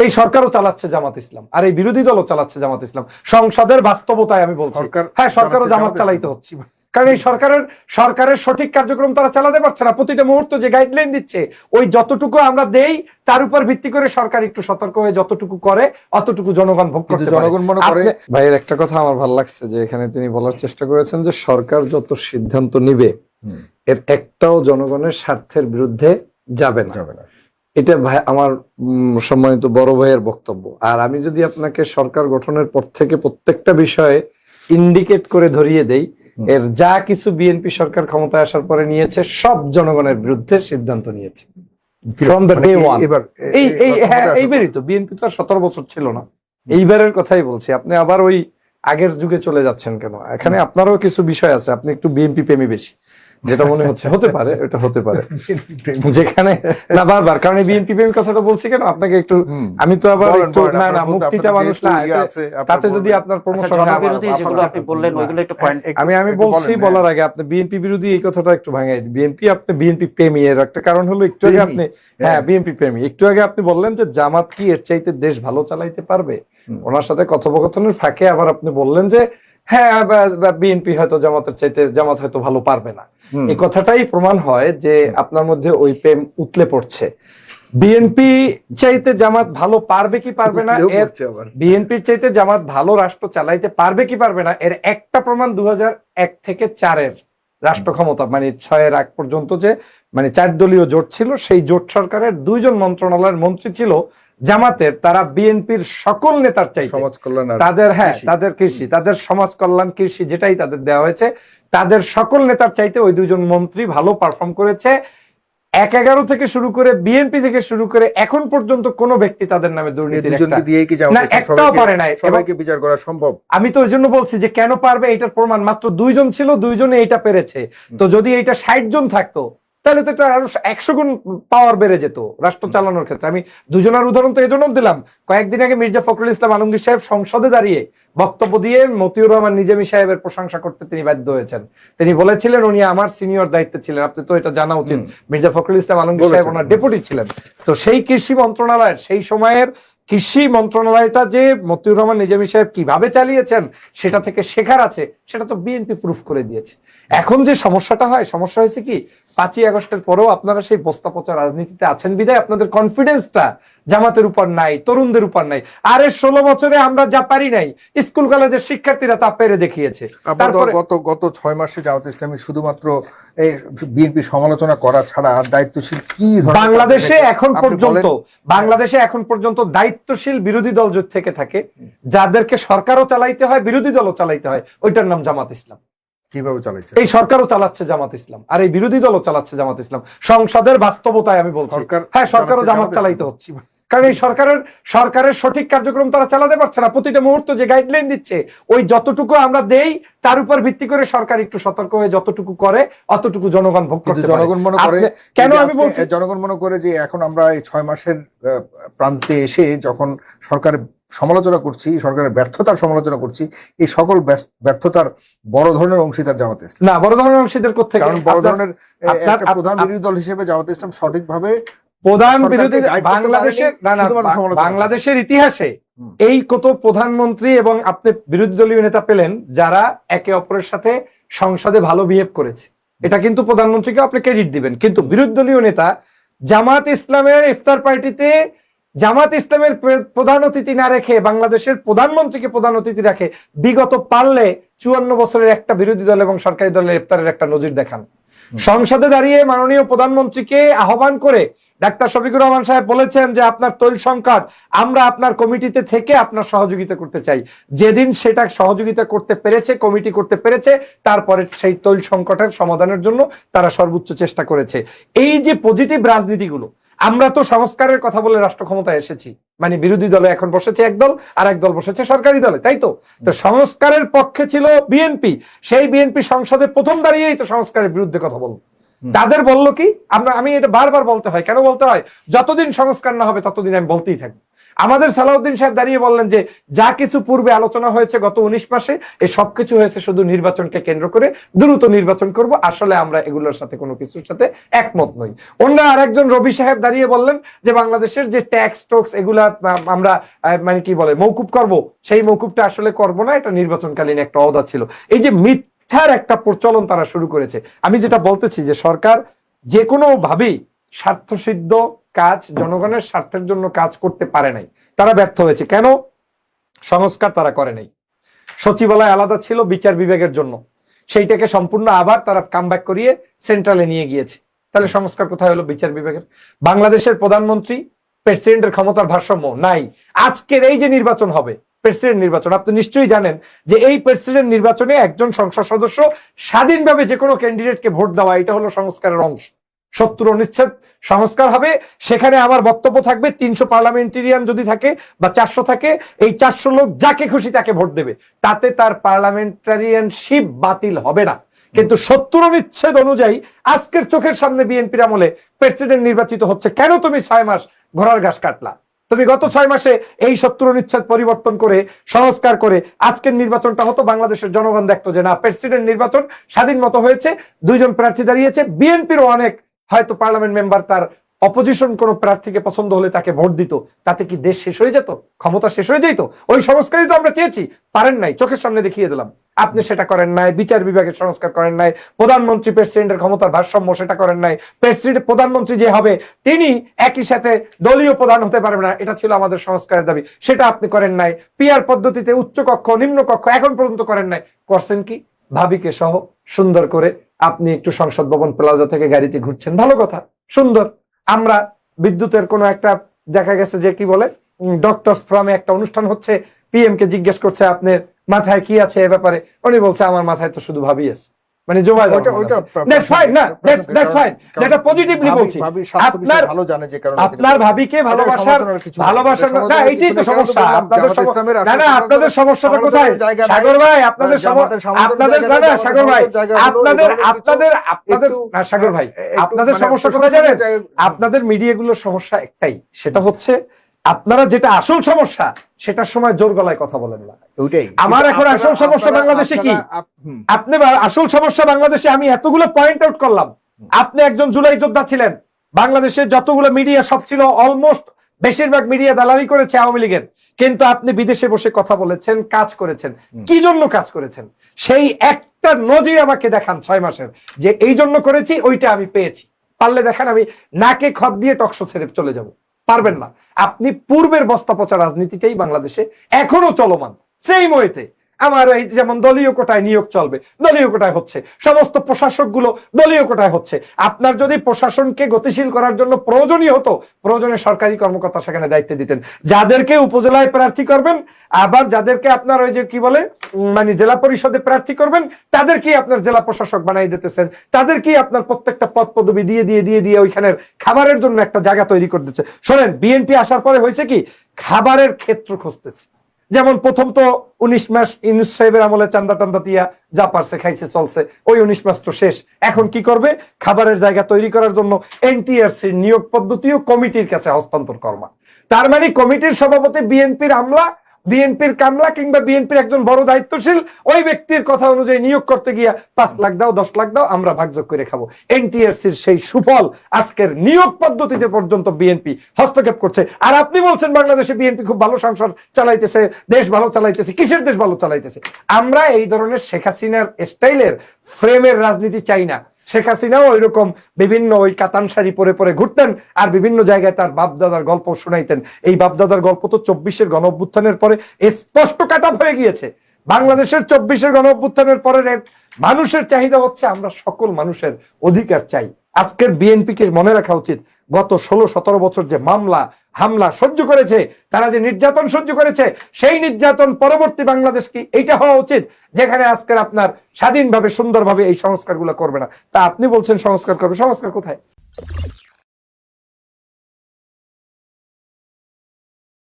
এই সরকারও চালাচ্ছে জামাত ইসলাম, আর এই বিরোধী দলও চালাচ্ছে জামাত ইসলাম। সংসদের বাস্তবতায় আমি বলছি, হ্যাঁ সরকারও জামাত চালাইতে হচ্ছে, কারণ এই সরকারের সঠিক কার্যক্রম তারা চালাতে পারছে না। প্রতিটা মুহূর্ত যে গাইডলাইন দিচ্ছে, ওই যতটুকু আমরা দেই তার উপর ভিত্তি করে সরকার একটু সতর্ক হয়ে যতটুকু করে অতটুকু জনগণ ভোগ করতে পারে। জনগণ মনে করে ভাইয়ের একটা কথা আমার ভালো লাগছে যে এখানে তিনি বলার চেষ্টা করেছেন যে সরকার যত সিদ্ধান্ত নিবে এর একটাও জনগণের স্বার্থের বিরুদ্ধে যাবে না। এটা ভাই আমার সম্মানিত বড় ভাইয়ের বক্তব্য। আর আমি যদি আপনাকে সরকার গঠনের পর থেকে প্রত্যেকটা বিষয়ে ইন্ডিকেট করে ধরিয়ে দেই, এর যা কিছু বিএনপি সরকার ক্ষমতায় আসার পরে নিয়েছে সব জনগণের বিরুদ্ধে সিদ্ধান্ত নিয়েছে ফ্রম দ্য ডে ওয়ান। এইবারই তো বিএনপি তো আর 17 বছর ছিল না, এইবারের কথাই বলছি। আপনি আবার ওই আগের যুগে চলে যাচ্ছেন কেন? এখানে আপনারও কিছু বিষয় আছে, আপনি একটু বিএনপি প্রেমী বেশি, যেটা মনে হচ্ছে। হতে পারে, এটা হতে পারে যেখানে না বারবার, কারণ বিএনপি প্রেমী কথাটা বলছি কেন আপনাকে একটু, আমি তো আবার একটু না মুক্তিটা মানুষ না, তাতে যদি আপনার প্রমোশন আপনি বললেন ওইগুলো একটু পয়েন্ট আমি বলছি বলার আগে আপনি বিএনপি বিরোধী এই কথাটা একটু ভাঙাই দিই। আপনি বিএনপি প্রেমী এর একটা কারণ হলো একটু আগে আপনি বিএনপি প্রেমী, একটু আগে আপনি বললেন যে জামাত কি এর চাইতে দেশ ভালো চালাইতে পারবে। ওনার সাথে কথোপকথনের ফাঁকে আবার আপনি বললেন যে হ্যাঁ বিএনপি হয়তো জামাত হয়তো ভালো পারবে না। এই কথাটাই প্রমাণ হয় যে আপনার মধ্যে ওই প্রেম উতলে পড়ছে। বিএনপি চাইতে জামাত ভালো পারবে কি পারবে না, বিএনপির চাইতে জামাত ভালো রাষ্ট্র চালাইতে পারবে কি পারবে না এর একটা প্রমাণ 2001 থেকে 4-এর রাষ্ট্র ক্ষমতা, মানে 6-এর আগ পর্যন্ত যে 4 দলীয় জোট ছিল, সেই জোট সরকারের 2 জন মন্ত্রণালয়ের মন্ত্রী ছিল জামাতের। তারা বিএনপির সকল নেতার চাইতে তাদের কৃষি, তাদের সমাজ কল্যাণ, কৃষি যেটাই তাদের দেওয়া হয়েছে, তাদের সকল নেতার চাইতে ওই 2 জন মন্ত্রী ভালো পারফর্ম করেছে। 1-11 থেকে শুরু করে বিএনপি থেকে শুরু করে এখন পর্যন্ত কোন ব্যক্তি তাদের নামে দুর্নীতির একটাও পারে নাই। সবাইকে বিচার করা সম্ভব। আমি তো ওই জন্য বলছি যে কেন পারবে, এটার প্রমাণ মাত্র 2 জন ছিল, 2 জনে এটা পেরেছে। তো যদি এটা 60 জন থাকতো তাহলে তো এটা আরো 100 গুণ পাওয়ার বেড়ে যেত রাষ্ট্র চালানোর ক্ষেত্রে। আমি 2 জনের উদাহরণ তো এই জন্য দিলাম, কয়েকদিন আগে মির্জা ফখরুল ইসলাম আলমগীর সাহেব সংসদে দাঁড়িয়ে বক্তব্য দিয়ে মতিউর রহমান নিজামী সাহেবের প্রশংসা করতে তিনি বাধ্য হয়েছেন। তিনি বলেছিলেন উনি আমার সিনিয়র দায়িত্বে ছিলেন। আপনি তো এটা জানা উচিত, মির্জা ফখরুল ইসলাম আলমগীর সাহেব ওনার ডেপুটি ছিলেন। তো সেই কৃষি মন্ত্রণালয়ের, সেই সময়ের কৃষি মন্ত্রণালয়টা যে মতিউর রহমান নিজামী সাহেব কিভাবে চালিয়েছেন সেটা থেকে শেখার আছে, সেটা তো বিএনপি প্রুফ করে দিয়েছে। এখন যে সমস্যাটা হয়, সমস্যা হয়েছে কি 5ই আগস্টের পরেও আপনারা সেই বস্তা পচা রাজনীতিতে আছেন বিধায় আপনাদের কনফিডেন্সটা জামাতের উপর নাই, তরুণদের উপর নাই। আরে 16 বছরে আমরা যা পারি নাই, স্কুল কলেজের শিক্ষার্থীরা তা পেরে দেখিয়েছে। তারপরে গত 6 মাসে জামাত ইসলামী শুধুমাত্র এই বিএনপি সমালোচনা করা ছাড়া আর দায়িত্বশীল কি বাংলাদেশে এখন পর্যন্ত দায়িত্বশীল বিরোধী দল জোট থেকে থাকে, যাদেরকে সরকারও চালাইতে হয় বিরোধী দলও চালাইতে হয়, ওইটার নাম জামাত ইসলাম। কিভাবে চালাইছে? এই সরকারও চালাচ্ছে জামাত ইসলাম, আর এই বিরোধী দলও চালাচ্ছে জামাত ইসলাম। সংসদের বাস্তবতায় আমি বলছি, হ্যাঁ সরকারও জামাত চালাইতে হচ্ছে, কারণ এই সরকারের সঠিক কার্যক্রম তারা চালাতে পারছে না। প্রতিটা মুহূর্ত যে গাইডলাইন দিচ্ছে, ওই যতটুকু আমরা দেই তার উপর ভিত্তি করে সরকার একটু সতর্ক হয়ে যতটুকু করে অতটুকু জনগণ ভোগ করতে পারে। জনগণ মনে করে কেন আমি বলছি, জনগণ মনে করে যে এখন আমরা এই 6 মাসের প্রান্তে এসে যখন সরকারের সমালোচনা করছি, সরকারের ব্যর্থতার সমালোচনা করছি, এই সকল ব্যর্থতার বড় ধরনের অংশীদার জামাত ইসলাম। না, বড় ধরনের অংশীদার কোত্থেকে? কারণ বড় ধরনের প্রধান বিরোধী দল হিসেবে জামাত ইসলাম সঠিকভাবে প্রধান বিরোধী বাংলাদেশের ইতিহাসে এই কত প্রধানমন্ত্রী এবং আপনি বিরোধী দলীয় নেতা পেলেন যারা একে অপরের সাথে সংসদে ভালো বিহেভ করেছে। এটা কিন্তু প্রধানমন্ত্রীকে আপনি ক্রেডিট দিবেন। কিন্তু বিরোধী দলীয় নেতা জামাত ইসলামের ইফতার পার্টিতে জামাত ইসলামের প্রধান অতিথি না রেখে বাংলাদেশের প্রধানমন্ত্রীকে প্রধান অতিথি রাখে বিগত পারলে 54 বছরের একটা বিরোধী দল এবং সরকারি দলের ইফতারের একটা নজির দেখান। সংসদে দাঁড়িয়ে মাননীয় প্রধানমন্ত্রীকে আহ্বান করে ডাক্তার শফিকুর রহমান সাহেব বলেছেন যে আপনার তৈল সংকট, আমরা আপনার কমিটিতে থেকে আপনার সহযোগিতা করতে চাই। যেদিন সেটা সহযোগিতা করতে পেরেছে, কমিটি করতে পেরেছে, তারপরে সেই তৈল সংকটের সমাধানের জন্য তারা সর্বোচ্চ চেষ্টা করেছে। এই যে পজিটিভ রাজনীতিগুলো, আমরা তো সংস্কারের কথা বলে রাষ্ট্র ক্ষমতায় এসেছি, মানে বিরোধী দলে এখন বসেছে একদল আর একদল বসেছে সরকারি দলে, তাই তো? তো সংস্কারের পক্ষে ছিল বিএনপি, সেই বিএনপি সংসদে প্রথম দাঁড়িয়েই তো সংস্কারের বিরুদ্ধে কথা বলল। তাদের বললো কি, আমি এটা বারবার বলতে হয়, কেন বলতে হয়? যতদিন সংস্কার না হবে ততদিন আমি বলতেই থাকবো। আমাদের সালাউদ্দিন সাহেব দাঁড়িয়ে বললেন যে যা কিছু পূর্বে আলোচনা হয়েছে গত 19 মাসে এই সবকিছু হয়েছে শুধু নির্বাচনকে কেন্দ্র করে, দ্রুত নির্বাচন করব। আসলে আমরা এগুলোর সাথে কোনো কিছুর সাথে একমত নই। অন্য আরেকজন রবি সাহেব দাঁড়িয়ে বললেন যে বাংলাদেশের যে ট্যাক্স টোক্স এগুলা আমরা মানে কি বলে মৌকুব করব, সেই মৌকুবটা আসলে করব না, এটা নির্বাচনকালীন একটা অদা ছিল। এই যে মিথ্যার একটা প্রচলন তারা শুরু করেছে। আমি যেটা বলতেছি যে সরকার যে কোনো ভাবেই স্বার্থসিদ্ধ কাজ, জনগণের স্বার্থের জন্য কাজ করতে পারে নাই, তারা ব্যর্থ হয়েছে। কেন? সংস্কার তারা করে নাই। সচিবালয় আলাদা ছিল বিচার বিভাগের জন্য, সেইটাকে সম্পূর্ণ আবার তারা কামব্যাক করিয়ে সেন্ট্রালে নিয়ে গিয়েছে। তাহলে সংস্কার কোথায় হলো বিচার বিভাগের? বাংলাদেশের প্রধানমন্ত্রী, প্রেসিডেন্টের ক্ষমতার ভারসাম্য নাই। আজকের এই যে নির্বাচন হবে, প্রেসিডেন্ট নির্বাচন, আপনি নিশ্চয়ই জানেন যে এই প্রেসিডেন্ট নির্বাচনে একজন সংসদ সদস্য স্বাধীনভাবে যে কোনো ক্যান্ডিডেটকে ভোট দেওয়া, এটা হলো সংস্কারের অংশ। 70 অনুচ্ছেদ সংস্কার হবে, সেখানে আমার বক্তব্য থাকবে 300 পার্লামেন্টেরিয়ান যদি থাকে বা 400 থাকে, এই 400 লোক যাকে খুশি তাকে ভোট দেবে, তাতে তার পার্লামেন্টারিয়ানশিপ বাতিল হবে না। কিন্তু 70 অনুচ্ছেদ অনুযায়ী আজকের চোখের সামনে বিএনপির আমলে প্রেসিডেন্ট নির্বাচিত হচ্ছে। কেন তুমি 6 মাস ঘোড়ার ঘাস কাটলা? তুমি গত 6 মাসে এই 70 অনুচ্ছেদ পরিবর্তন করে সংস্কার করে আজকের নির্বাচনটা হতো, বাংলাদেশের জনগণ দেখতো যে না, প্রেসিডেন্ট নির্বাচন স্বাধীন মতো হয়েছে, 2 জন প্রার্থী দাঁড়িয়েছে, বিএনপিরও অনেক হয়তো পার্লামেন্ট মেম্বার তার অপোজিশন কোন প্রার্থীকে পছন্দ হলে তাকে ভোট দিত। তাতে কি দেশ শেষ হয়ে যেত? ক্ষমতা শেষ হয়ে যেত? ওই সংস্কারই তো আমরা চেয়েছি, পারেন নাই, চোখের সামনে দেখিয়ে দিলাম। আপনি সেটা করেন নাই, বিচার বিভাগের সংস্কার করেন নাই, প্রধানমন্ত্রী প্রেসিডেন্টের ক্ষমতার ভারসাম্য সেটা করেন নাই, প্রেসিডেন্ট প্রধানমন্ত্রী যে হবে তিনি একই সাথে দলীয় প্রধান হতে পারবে না, এটা ছিল আমাদের সংস্কারের দাবি, সেটা আপনি করেন নাই। পিআর পদ্ধতিতে উচ্চকক্ষ নিম্নকক্ষ এখন পর্যন্ত করেন নাই। করছেন কি? ভাবিকে সহ সুন্দর করে আপনি একটু সংসদ ভবন প্লাজা থেকে গাড়িতে ঘুরছেন, ভালো কথা, সুন্দর। আমরা বিদ্যুতের কোনো একটা দেখা গেছে যে কি বলে ডক্টরস ফোরামে একটা অনুষ্ঠান হচ্ছে, পিএম কে জিজ্ঞেস করছে আপনার মাথায় কি আছে এ ব্যাপারে, উনি বলছে আমার মাথায় তো শুধু ভাবি আছে। মানে জমায় আপনার ভাবিকে ভালোবাসার না, এইটাই তো সমস্যা। আপনাদের সমস্যাটা কোথায় সাগর ভাই? আপনাদের সাগর ভাই সাগর ভাই আপনাদের সমস্যা কোথায় জানেন? আপনাদের মিডিয়াগুলোর সমস্যা একটাই, সেটা হচ্ছে আপনারা যেটা আসল সমস্যা সেটার সময় জোর গলায় কথা বলেন না। আমার এখন আসল সমস্যা বাংলাদেশে কি? আপনি আসল সমস্যা বাংলাদেশে আমি এতগুলো পয়েন্ট আউট করলাম। আপনি একজন জুলাই যোদ্ধা ছিলেন, বাংলাদেশের যতগুলো মিডিয়া সব ছিল অলমোস্ট বেশিরভাগ মিডিয়া দালালি করেছে আওয়ামী লীগের, কিন্তু আপনি বিদেশে বসে কথা বলেছেন, কাজ করেছেন। কি জন্য কাজ করেছেন সেই একটা নজির আমাকে দেখান 6 মাসের, যে এই জন্য করেছি, ওইটা আমি পেয়েছি। পারলে দেখান, আমি নাকে খত দিয়ে টকশো ছেড়ে চলে যাব। পারবেন না। আপনি পূর্বের বস্তা পচা রাজনীতিটাই বাংলাদেশে এখনো চলমান, সেই মইতে। আমার এই যেমন দলীয় কোটায় নিয়োগ চলবে, দলীয় কোটায় হচ্ছে, সমস্ত প্রশাসক গুলো দলীয় কোটায় হচ্ছে। আপনার যদি প্রশাসনকে গতিশীল করার জন্য প্রয়োজনীয় হতো, প্রয়োজনে সরকারি কর্মকর্তা সেখানে দায়িত্ব দিতেন। যাদেরকে উপজেলায় প্রার্থী করবেন, আবার যাদেরকে আপনার ওই যে কি বলে মানে জেলা পরিষদে প্রার্থী করবেন, তাদেরকেই আপনার জেলা প্রশাসক বানাই দিতেছেন, তাদেরকেই আপনার প্রত্যেকটা পদ পদবি দিয়ে দিয়ে দিয়ে দিয়ে ওইখানের খাবারের জন্য একটা জায়গা তৈরি করে দিচ্ছে। শোনেন, বিএনপি আসার পরে হয়েছে কি, খাবারের ক্ষেত্র খুঁজতেছে। যেমন প্রথম তো 19 মাস ইউনূস সাহেবের আমলে চান্দা টান্দা দিয়া যা পারছে খাইছে চলছে, ওই 19 মাস তো শেষ। এখন কি করবে? খাবারের জায়গা তৈরি করার জন্য এনটিআরসির নিয়োগ পদ্ধতিও কমিটির কাছে হস্তান্তর করবা। তার মানে কমিটির সভাপতি বিএনপির আমলা, বিএনপির কামলা, কিংবা বিএনপির একজন বড় দায়িত্বশীল ওই ব্যক্তির কথা অনুযায়ী নিয়োগ করতে গিয়া 5 লাখ দাও 10 লাখ দাও, আমরা ভাগযোগ করে খাবো। এনটিআরসির সেই সুফল আজকের নিয়োগ পদ্ধতিতে পর্যন্ত বিএনপি হস্তক্ষেপ করছে। আর আপনি বলছেন বাংলাদেশে বিএনপি খুব ভালো সংসদ চালাইতেছে, দেশ ভালো চালাইতেছে। কিসের দেশ ভালো চালাইতেছে? আমরা এই ধরনের শেখ হাসিনার স্টাইলের ফ্রেমের রাজনীতি চাই না। শেখ হাসিনাও ওই রকম বিভিন্ন ওই কাতান শাড়ি পরে পরে ঘুরতেন আর বিভিন্ন জায়গায় তার বাপদাদার গল্প শোনাইতেন। এই বাপদাদার গল্প তো 24-এর গণ অভ্যুত্থানের পরে স্পষ্ট কাটা হয়ে গিয়েছে। বাংলাদেশের 24-এর গণ অভ্যুত্থানের পরে মানুষের চাহিদা হচ্ছে আমরা সকল মানুষের অধিকার চাই। আজকের বিএনপিকে মনে রাখা উচিত, গত 16-17 বছর যে মামলা হামলা সহ্য করেছে, তারা যে নির্যাতন সহ্য করেছে, সেই নির্যাতন পরবর্তী বাংলাদেশ কি এইটা হওয়া উচিত, যেখানে আজকের আপনার স্বাধীনভাবে সুন্দরভাবে এই সংস্কারগুলো করবে না। তা আপনি বলছেন সংস্কার করবে, সংস্কার কোথায়?